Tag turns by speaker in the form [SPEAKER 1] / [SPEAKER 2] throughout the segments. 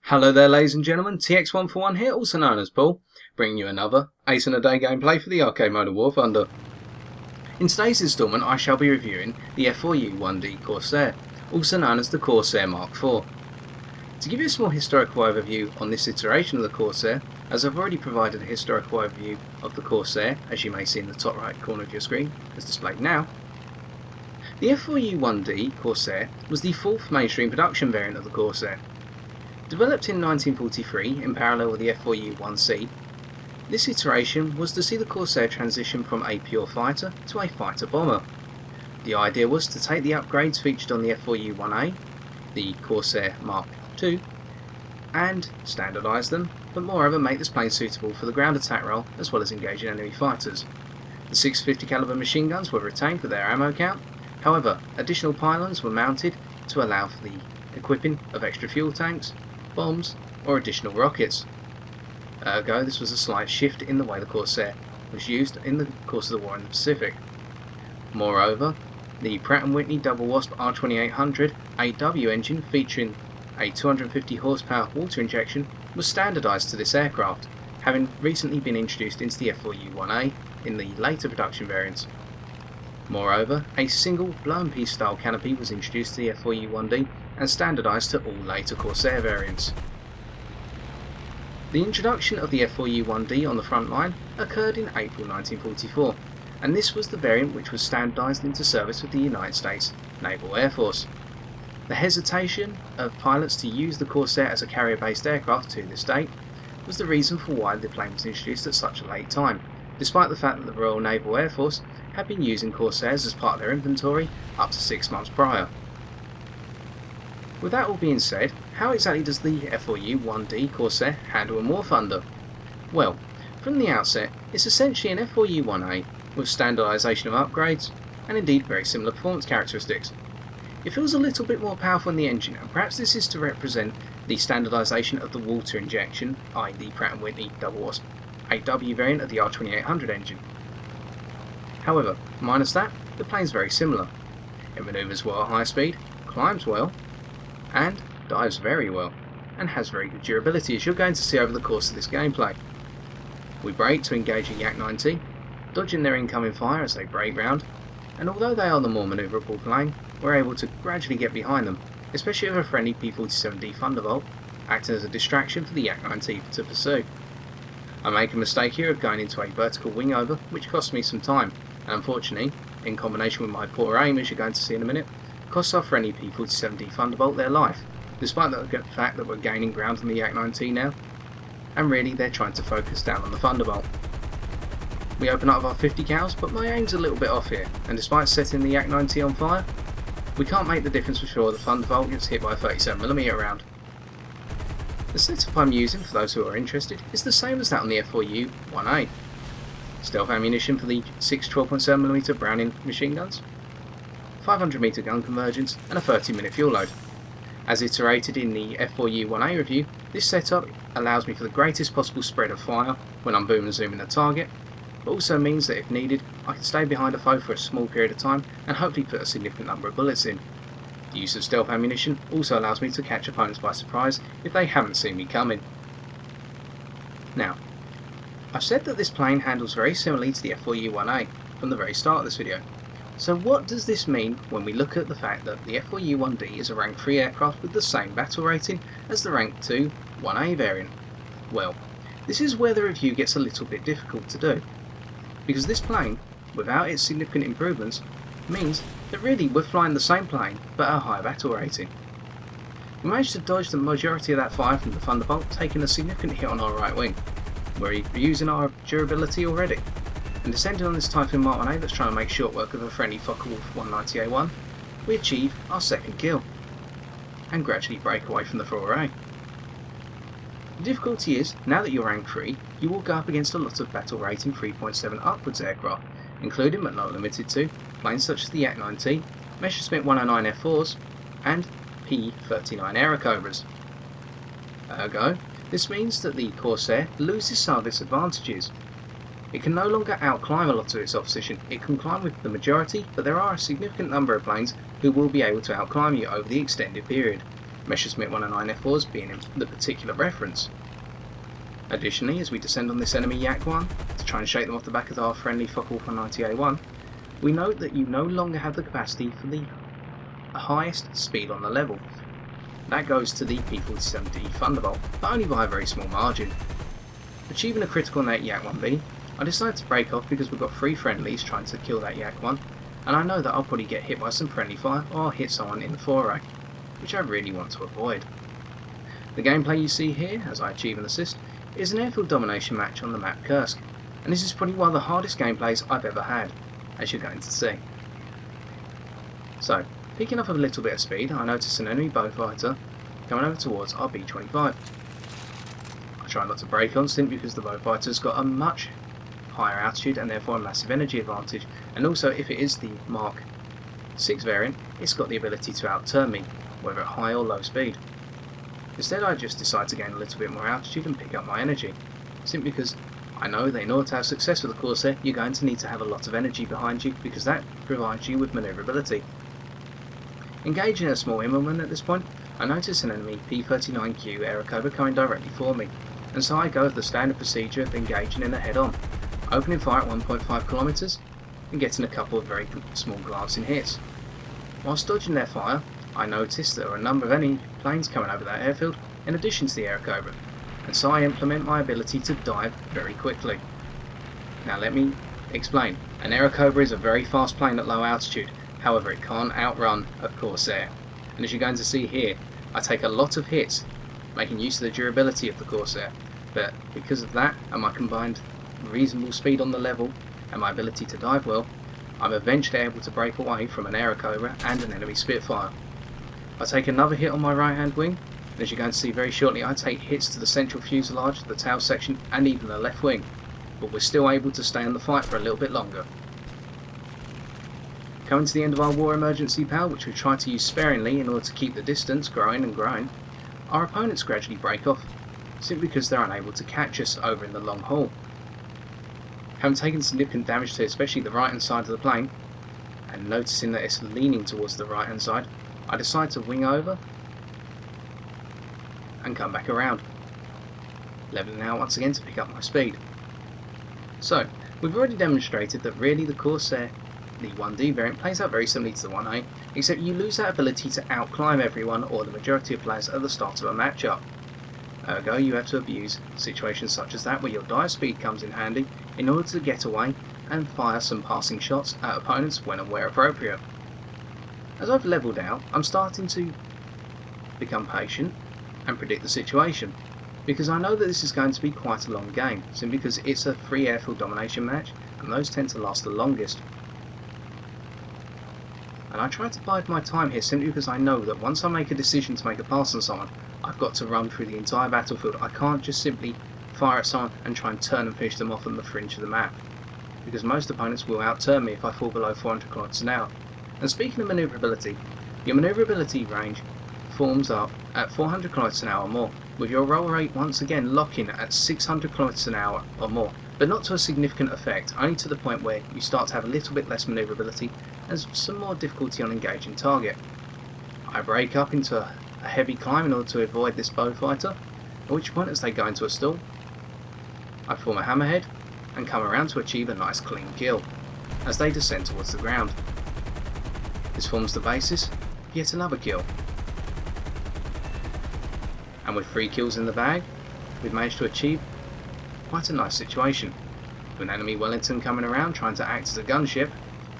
[SPEAKER 1] Hello there ladies and gentlemen, TX141 here, also known as Paul, bringing you another Ace in a Day gameplay for the arcade mode of War Thunder. In today's instalment I shall be reviewing the F4U-1d Corsair, also known as the Corsair Mark IV. To give you a small historical overview on this iteration of the Corsair, as I've already provided a historical overview of the Corsair, as you may see in the top right corner of your screen, as displayed now, the F4U-1d Corsair was the fourth mainstream production variant of the Corsair. Developed in 1943 in parallel with the F4U-1c, this iteration was to see the Corsair transition from a pure fighter to a fighter bomber. The idea was to take the upgrades featured on the F4U-1a, the Corsair Mark II, and standardise them, but moreover make this plane suitable for the ground attack role as well as engaging enemy fighters. The 650 caliber machine guns were retained for their ammo count, however additional pylons were mounted to allow for the equipping of extra fuel tanks, bombs, or additional rockets. Ergo, this was a slight shift in the way the Corsair was used in the course of the war in the Pacific. Moreover, the Pratt & Whitney Double Wasp R2800 8W engine featuring a 250 horsepower water injection was standardised to this aircraft, having recently been introduced into the F4U-1a in the later production variants. Moreover, a single blow-and-piece style canopy was introduced to the F4U-1d and standardised to all later Corsair variants. The introduction of the F4U-1d on the front line occurred in April 1944, and this was the variant which was standardised into service with the United States Naval Air Force. The hesitation of pilots to use the Corsair as a carrier-based aircraft to this date was the reason for why the plane was introduced at such a late time, despite the fact that the Royal Naval Air Force had been using Corsairs as part of their inventory up to 6 months prior. With that all being said, how exactly does the F4U-1d Corsair handle in War Thunder? Well, from the outset, it's essentially an F4U-1a with standardisation of upgrades, and indeed very similar performance characteristics. It feels a little bit more powerful in the engine, and perhaps this is to represent the standardisation of the water injection, i.e. the Pratt & Whitney Double Wasp 8W variant of the R2800 engine. However, minus that, the plane's very similar. It manoeuvres well at high speed, climbs well, and dives very well, and has very good durability, as you're going to see over the course of this gameplay. We brake to engage a Yak-90, dodging their incoming fire as they brake round, and although they are the more manoeuvrable plane, we're able to gradually get behind them, especially with a friendly P-47D Thunderbolt acting as a distraction for the Yak-90 to pursue. I make a mistake here of going into a vertical wing over, which cost me some time, and unfortunately, in combination with my poor aim, as you're going to see in a minute, costs our friendly P-47D Thunderbolt their life, despite the fact that we're gaining ground on the Yak-90 now, and really they're trying to focus down on the Thunderbolt. We open up with our 50 cals, but my aim's a little bit off here, and despite setting the Yak-90 on fire, we can't make the difference before the Thunderbolt gets hit by a 37mm round. The setup I'm using, for those who are interested, is the same as that on the F4U-1a. Stealth ammunition for the 6 12.7mm Browning machine guns, 500 metre gun convergence, and a 30-minute fuel load. As iterated in the F4U-1a review, this setup allows me for the greatest possible spread of fire when I'm boom and zooming a target, but also means that if needed, I can stay behind a foe for a small period of time and hopefully put a significant number of bullets in. The use of stealth ammunition also allows me to catch opponents by surprise if they haven't seen me coming. Now, I've said that this plane handles very similarly to the F4U-1a from the very start of this video. So what does this mean when we look at the fact that the F4U-1d is a rank 3 aircraft with the same battle rating as the rank 2 1a variant? Well, this is where the review gets a little bit difficult to do, because this plane, without its significant improvements, means that really we're flying the same plane but at a higher battle rating. We managed to dodge the majority of that fire from the Thunderbolt, taking a significant hit on our right wing. We're using our durability already, and descending on this Typhoon Mark 1A that's trying to make short work of a friendly Focke-Wulf 190A1, we achieve our second kill, and gradually break away from the 4A. The difficulty is, now that you're rank 3, you will go up against a lot of battle rating 3.7 upwards aircraft, including but not limited to planes such as the Yak-90, Messerschmitt 109 F4s, and P-39 Aerocobras. Ergo, this means that the Corsair loses some of its advantages. It can no longer outclimb a lot of its opposition. It can climb with the majority, but there are a significant number of planes who will be able to outclimb you over the extended period. Messerschmitt 109 F4s being the particular reference. Additionally, as we descend on this enemy Yak 1 to try and shake them off the back of our friendly Focke-Wulf 190A1, we note that you no longer have the capacity for the highest speed on the level. That goes to the P47D Thunderbolt, but only by a very small margin. Achieving a critical on that Yak 1B, I decided to break off because we've got 3 friendlies trying to kill that Yak 1, and I know that I'll probably get hit by some friendly fire or I'll hit someone in the foray, which I really want to avoid. The gameplay you see here, as I achieve an assist, is an Airfield domination match on the map Kursk, and this is probably one of the hardest gameplays I've ever had, as you're going to see. So, picking up a little bit of speed, I notice an enemy bow fighter coming over towards our B-25. I try not to brake on simply because the bow fighter's got a much higher altitude and therefore a massive energy advantage, and also if it is the Mark 6 variant, it's got the ability to outturn me, whether at high or low speed. Instead I just decide to gain a little bit more altitude and pick up my energy, simply because I know that in order to have success with the Corsair, you're going to need to have a lot of energy behind you because that provides you with manoeuvrability. Engaging a small Immelman at this point, I notice an enemy P39Q Airacobra coming directly for me, and so I go with the standard procedure of engaging in a head-on, opening fire at 1.5 kilometers and getting a couple of very small glancing hits. Whilst dodging their fire, I notice there are a number of enemy planes coming over that airfield in addition to the Airacobra, and so I implement my ability to dive very quickly. Now let me explain. An Airacobra is a very fast plane at low altitude, however it can't outrun a Corsair, and as you're going to see here, I take a lot of hits, making use of the durability of the Corsair, but because of that and my combined reasonable speed on the level and my ability to dive well, I'm eventually able to break away from an Airacobra and an enemy Spitfire. I take another hit on my right hand wing, and as you're going to see very shortly, I take hits to the central fuselage, the tail section and even the left wing, but we're still able to stay in the fight for a little bit longer. Coming to the end of our war emergency power, which we try to use sparingly in order to keep the distance growing and growing, our opponents gradually break off, simply because they're unable to catch us over in the long haul. Having taken significant damage to especially the right hand side of the plane, and noticing that it's leaning towards the right hand side, I decide to wing over and come back around, leveling out once again to pick up my speed. So, we've already demonstrated that really the Corsair, the 1D variant, plays out very similarly to the 1A, except you lose that ability to outclimb everyone or the majority of players at the start of a matchup. Ergo, you have to abuse situations such as that where your dive speed comes in handy in order to get away and fire some passing shots at opponents when and where appropriate. As I've levelled out, I'm starting to become patient and predict the situation, because I know that this is going to be quite a long game, simply because it's a free airfield domination match and those tend to last the longest. And I try to bide my time here simply because I know that once I make a decision to make a pass on someone, I've got to run through the entire battlefield. I can't just simply fire at someone and try and turn and finish them off on the fringe of the map, because most opponents will outturn me if I fall below 400 km an hour. And speaking of manoeuvrability, your manoeuvrability range forms up at 400 km an hour or more, with your roll rate once again locking at 600 km an hour or more, but not to a significant effect, only to the point where you start to have a little bit less manoeuvrability and some more difficulty on engaging target. I break up into a heavy climb in order to avoid this bow fighter, at which point as they go into a stall, I form a hammerhead and come around to achieve a nice clean kill as they descend towards the ground. This forms the basis for yet another kill. And with 3 kills in the bag, we've managed to achieve quite a nice situation. With an enemy Wellington coming around trying to act as a gunship,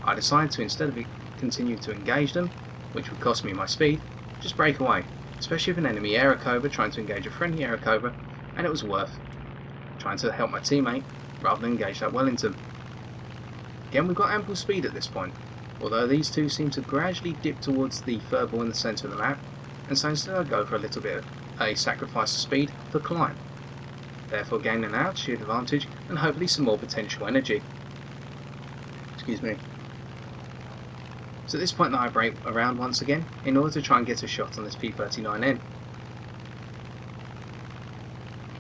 [SPEAKER 1] I decided to, instead of continue to engage them, which would cost me my speed, just break away, especially with an enemy Airacobra trying to engage a friendly Airacobra, and it was worth trying to help my teammate rather than engage that Wellington. Again, we've got ample speed at this point, although these two seem to gradually dip towards the furball in the centre of the map, and so instead I go for a little bit of a sacrifice of speed for climb, therefore gaining an altitude advantage and hopefully some more potential energy. Excuse me. So at this point I break around once again in order to try and get a shot on this P39N.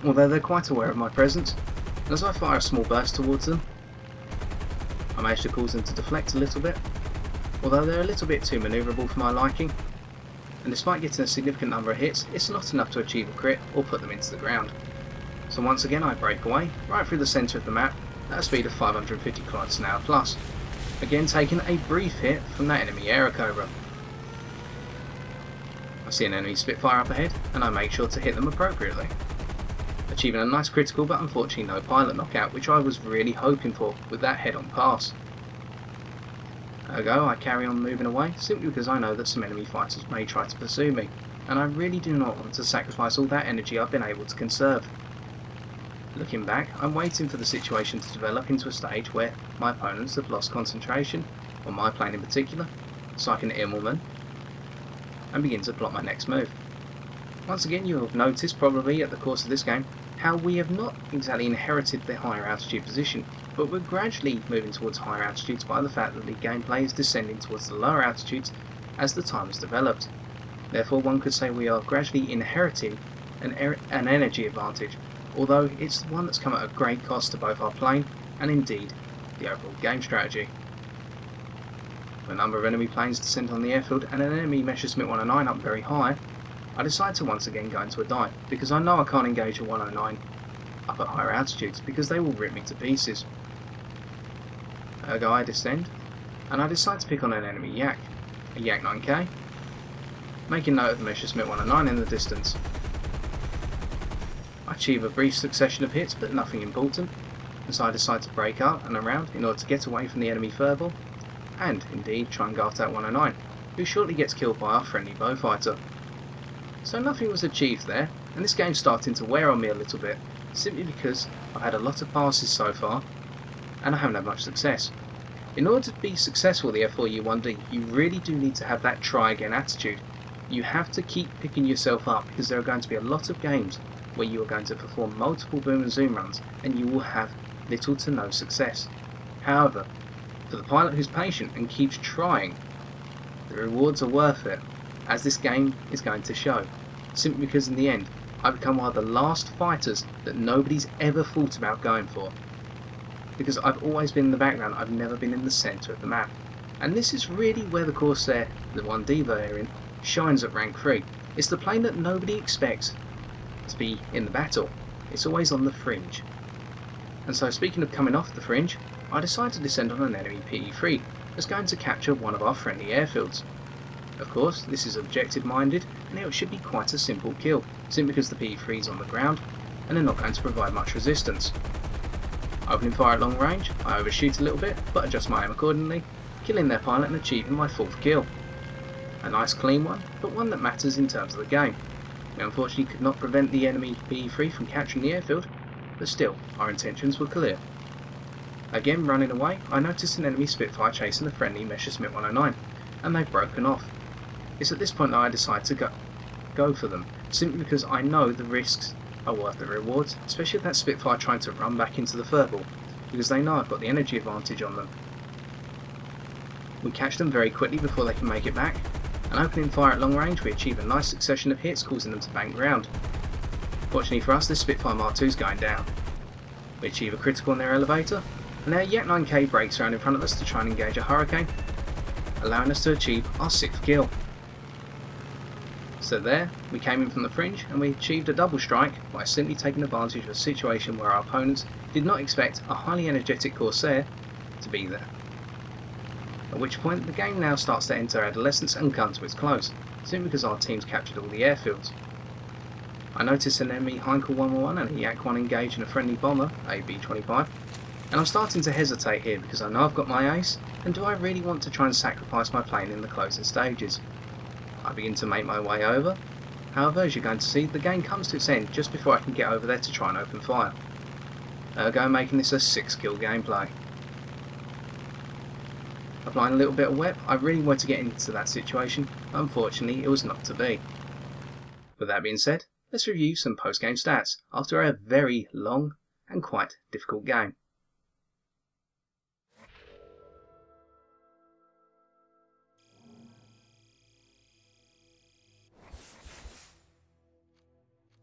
[SPEAKER 1] Although they're quite aware of my presence, and as I fire a small burst towards them, I manage to cause them to deflect a little bit, although they're a little bit too manoeuvrable for my liking, and despite getting a significant number of hits, it's not enough to achieve a crit or put them into the ground. So once again I break away, right through the centre of the map, at a speed of 550 km/h plus, again taking a brief hit from that enemy Aircobra. I see an enemy Spitfire up ahead, and I make sure to hit them appropriately, achieving a nice critical but unfortunately no pilot knockout, which I was really hoping for with that head-on pass. Ergo, I carry on moving away, simply because I know that some enemy fighters may try to pursue me, and I really do not want to sacrifice all that energy I've been able to conserve. Looking back, I'm waiting for the situation to develop into a stage where my opponents have lost concentration, on my plane in particular, so I can earmark them and begin to plot my next move. Once again, you will have noticed probably at the course of this game how we have not exactly inherited the higher altitude position, but we're gradually moving towards higher altitudes by the fact that the gameplay is descending towards the lower altitudes as the time has developed. Therefore, one could say we are gradually inheriting an energy advantage, although it's one that's come at a great cost to both our plane and indeed the overall game strategy. When a number of enemy planes descend on the airfield and an enemy Messerschmitt 109 up very high, I decide to once again go into a dive, because I know I can't engage a 109 up at higher altitudes because they will rip me to pieces. Ergo I descend, and I decide to pick on an enemy Yak, a Yak 9K, making note of the Messerschmitt 109 in the distance. I achieve a brief succession of hits, but nothing important, as I decide to break up and around in order to get away from the enemy furball, and indeed try and go after that 109, who shortly gets killed by our friendly Beaufighter. So nothing was achieved there, and this game's starting to wear on me a little bit, simply because I've had a lot of passes so far, and I haven't had much success. In order to be successful at the F4U-1d, you really do need to have that try again attitude. You have to keep picking yourself up, because there are going to be a lot of games where you are going to perform multiple boom and zoom runs, and you will have little to no success. However, for the pilot who's patient and keeps trying, the rewards are worth it, as this game is going to show, simply because in the end I become one of the last fighters that nobody's ever thought about going for, because I've always been in the background, I've never been in the centre of the map, and this is really where the Corsair, the 1D variant, shines at rank 3. It's the plane that nobody expects to be in the battle, it's always on the fringe. And so speaking of coming off the fringe, I decide to descend on an enemy PE3 that's going to capture one of our friendly airfields. Of course, this is objective minded, and it should be quite a simple kill, simply because the PE3 is on the ground and they're not going to provide much resistance. Opening fire at long range, I overshoot a little bit, but adjust my aim accordingly, killing their pilot and achieving my 4th kill. A nice clean one, but one that matters in terms of the game. We unfortunately could not prevent the enemy PE3 from capturing the airfield, but still, our intentions were clear. Again running away, I noticed an enemy Spitfire chasing the friendly Messerschmitt 109, and they've broken off. It's at this point that I decide to go for them, simply because I know the risks are worth the rewards, especially with that Spitfire trying to run back into the furball, because they know I've got the energy advantage on them. We catch them very quickly before they can make it back, and opening fire at long range we achieve a nice succession of hits, causing them to bank ground. Fortunately for us, this Spitfire Mark II is going down. We achieve a critical in their elevator, and their Yak 9K breaks around in front of us to try and engage a Hurricane, allowing us to achieve our 6th kill. So there, we came in from the fringe and we achieved a double strike by simply taking advantage of a situation where our opponents did not expect a highly energetic Corsair to be there. At which point the game now starts to enter adolescence and come to its close, simply because our teams captured all the airfields. I noticed an enemy Heinkel 111 and a Yak 1 engage in a friendly bomber, a B-25, and I'm starting to hesitate here because I know I've got my ace, and do I really want to try and sacrifice my plane in the closing stages? I begin to make my way over. However, as you're going to see, the game comes to its end just before I can get over there to try and open fire. Ergo making this a 6-kill gameplay. Applying a little bit of wet, I really wanted to get into that situation, but unfortunately it was not to be. With that being said, let's review some post-game stats after a very long and quite difficult game.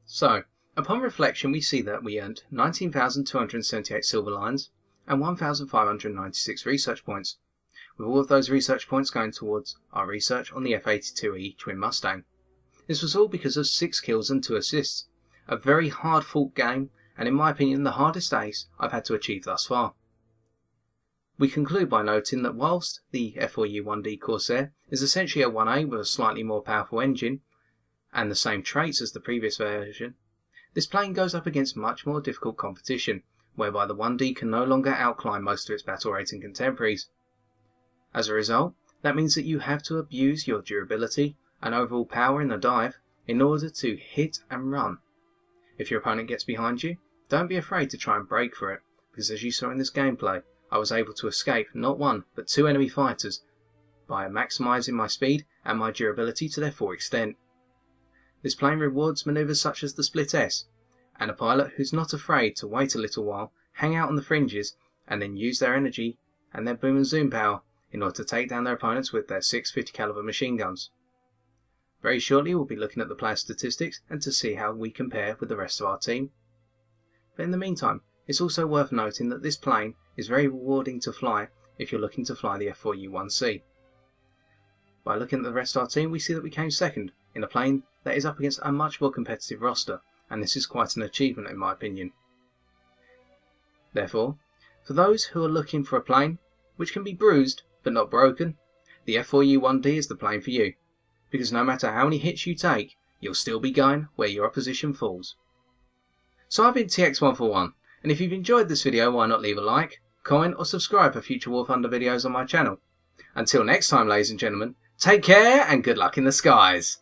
[SPEAKER 1] So, upon reflection we see that we earned 19,278 silver lions and 1,596 research points, with all of those research points going towards our research on the F82E twin Mustang. This was all because of 6 kills and 2 assists, a very hard fought game, and in my opinion the hardest ace I've had to achieve thus far. We conclude by noting that whilst the F4U-1d Corsair is essentially a 1A with a slightly more powerful engine, and the same traits as the previous version, this plane goes up against much more difficult competition, whereby the 1D can no longer outclimb most of its battle rating contemporaries. As a result, that means that you have to abuse your durability and overall power in the dive in order to hit and run. If your opponent gets behind you, don't be afraid to try and break for it, because as you saw in this gameplay, I was able to escape not 1 but 2 enemy fighters by maximising my speed and my durability to their full extent. This plane rewards manoeuvres such as the split S, and a pilot who's not afraid to wait a little while, hang out on the fringes, and then use their energy and their boom and zoom power in order to take down their opponents with their 650 caliber machine guns. Very shortly we'll be looking at the player statistics and to see how we compare with the rest of our team. But in the meantime, it's also worth noting that this plane is very rewarding to fly if you're looking to fly the F4U-1C. By looking at the rest of our team, we see that we came second in a plane that is up against a much more competitive roster, and this is quite an achievement in my opinion. Therefore, for those who are looking for a plane which can be bruised but not broken, the F4U-1d is the plane for you, because no matter how many hits you take, you'll still be going where your opposition falls. So I've been TX141, and if you've enjoyed this video, why not leave a like, comment or subscribe for future War Thunder videos on my channel. Until next time, ladies and gentlemen, take care and good luck in the skies!